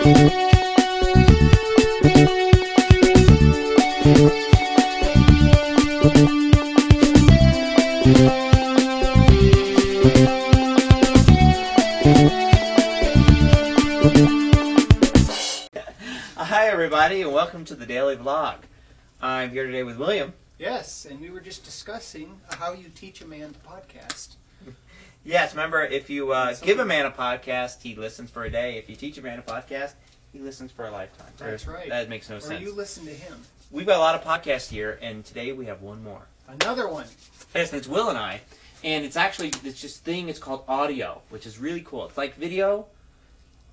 Hi everybody, and welcome to the Daily Vlog. I'm here today with William. Yes, and we were just discussing how you teach a man to podcast. Yes, remember, if you give a man a podcast, he listens for a day. If you teach a man a podcast, he listens for a lifetime. That's right. That makes no sense. Or you listen to him. We've got a lot of podcasts here, and today we have one more. Another one. Yes, it's Will and I, and it's actually this thing. It's called audio, which is really cool. It's like video,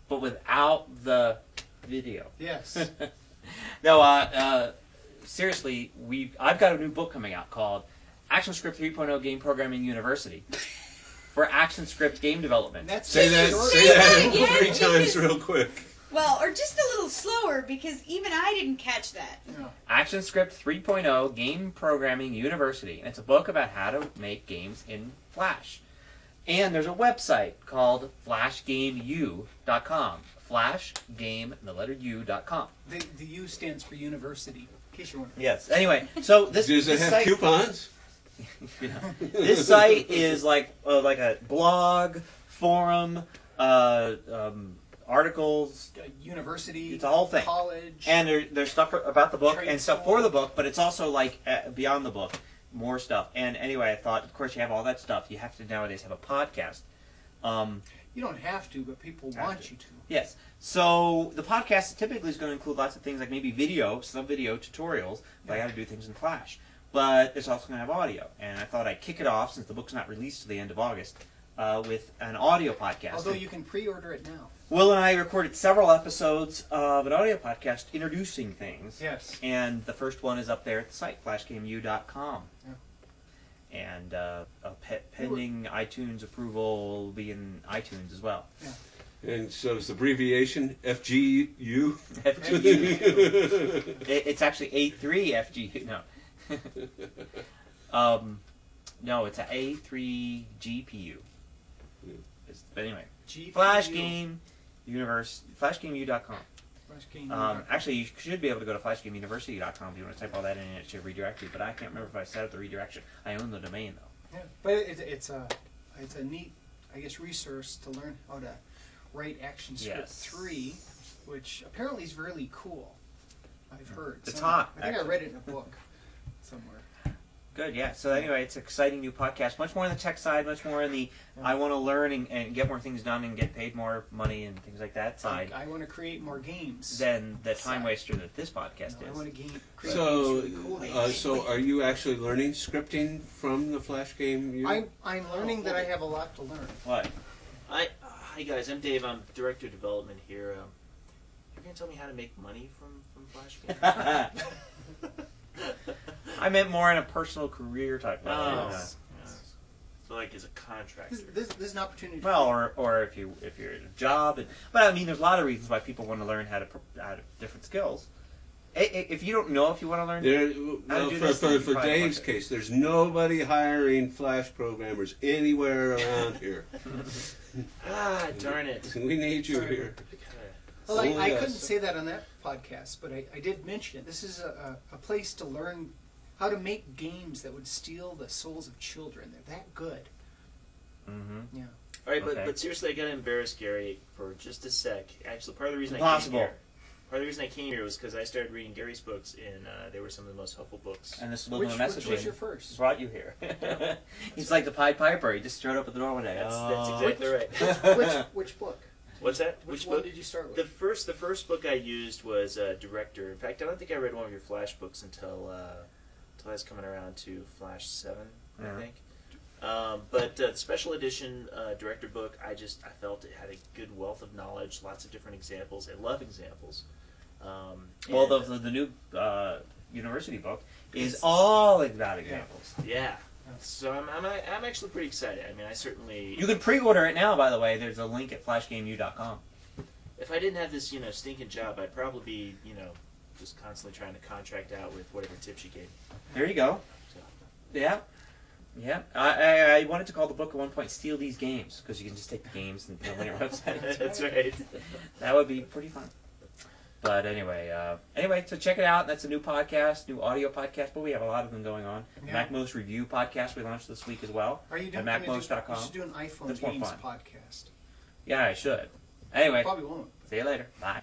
but without the video. Yes. No, seriously, I've got a new book coming out called ActionScript 3.0 Game Programming University for ActionScript game development. Say that 3 times real quick. Well, or just a little slower, because even I didn't catch that. No. ActionScript 3.0 Game Programming University. And it's a book about how to make games in Flash. And there's a website called flashgameu.com. Flashgame, the letter U.com. The U stands for university, in case you're wondering. Yes. Anyway, so this Does it have site, coupons? Yeah. This site is like a blog, forum, articles. University, It's a whole thing. college. And there's stuff about the book Trade and stuff school. for the book, but it's also like beyond the book, more stuff. And anyway, I thought, of course, you have all that stuff. You have to nowadays have a podcast. You don't have to, but people want you to. Yes. So the podcast typically is going to include lots of things like maybe video, some video tutorials, like how to do things in Flash. But it's also going to have audio. And I thought I'd kick it off, since the book's not released till the end of August, with an audio podcast. Although you can pre-order it now. Will and I recorded several episodes of an audio podcast introducing things. Yes. And the first one is up there at the site, flashgameu.com. Yeah. And pending iTunes approval will be in iTunes as well. Yeah. And so it's the abbreviation FGU? FGU. It's actually A3FGU. No. No, it's an A3GPU. But anyway, GPU. flashgameu.com. Flashgame. Actually, you should be able to go to flashgameuniversity.com if you want to type all that in, and it should redirect you. But I can't remember if I set up the redirection. I own the domain, though. Yeah. But it's a neat, I guess, resource to learn how to write ActionScript 3, which apparently is really cool. I've heard. It's hot. I think I read it in a book somewhere. Good, yeah. So anyway, it's an exciting new podcast. Much more on the tech side, much more on the I want to learn and get more things done and get paid more money and things like that side. I want to create more games. Than the time waster that this podcast is. I want to create So, really cool games. so are you actually learning scripting from the Flash game? I'm learning that I have a lot to learn. What? Hi guys, I'm Dave. I'm Director of Development here. You're going to tell me how to make money from Flash games? I meant more in a personal career type way. So like as a contractor. This is an opportunity. Well, or if you're at a job, but I mean, there's a lot of reasons why people want to learn how to different skills. If you don't know if you want to learn, for Dave's case, there's nobody hiring Flash programmers anywhere around here. Darn it. We need you here. Well, I couldn't say that on that podcast, but I did mention it. This is a place to learn how to make games that would steal the souls of children. They're that good. Mm-hmm. Yeah. All right, but seriously, I got to embarrass Gary for just a sec. Actually, part of the reason I came here was because I started reading Gary's books, and they were some of the most helpful books. And this little message which was your first? brought you here. He's like the Pied Piper. He just showed up at the door one day. That's exactly right. Which book? What's that? Which one did you start with? The first book I used was Director. In fact, I don't think I read one of your Flash books until I was coming around to Flash 7, I think. But the special edition Director book, I felt it had a good wealth of knowledge, lots of different examples. I love examples. Well, the new university book is all about examples. Yeah. So I'm actually pretty excited. I mean, I certainly... You can pre-order it now, by the way. There's a link at flashgameu.com. If I didn't have this, stinking job, I'd probably be, just constantly trying to contract out with whatever tips you gave. There you go. So. Yeah. Yeah. I wanted to call the book at one point Steal These Games, because you can just take the games and put them on your website. That's right. That would be pretty fun. But anyway, so check it out. That's a new podcast, new audio podcast, but we have a lot of them going on. Yeah. MacMost Review podcast we launched this week as well. Are you doing? At MacMost.com. You should do an iPhone That's more games fun. podcast. Yeah, I should. Anyway, Probably won't. see you later. Bye.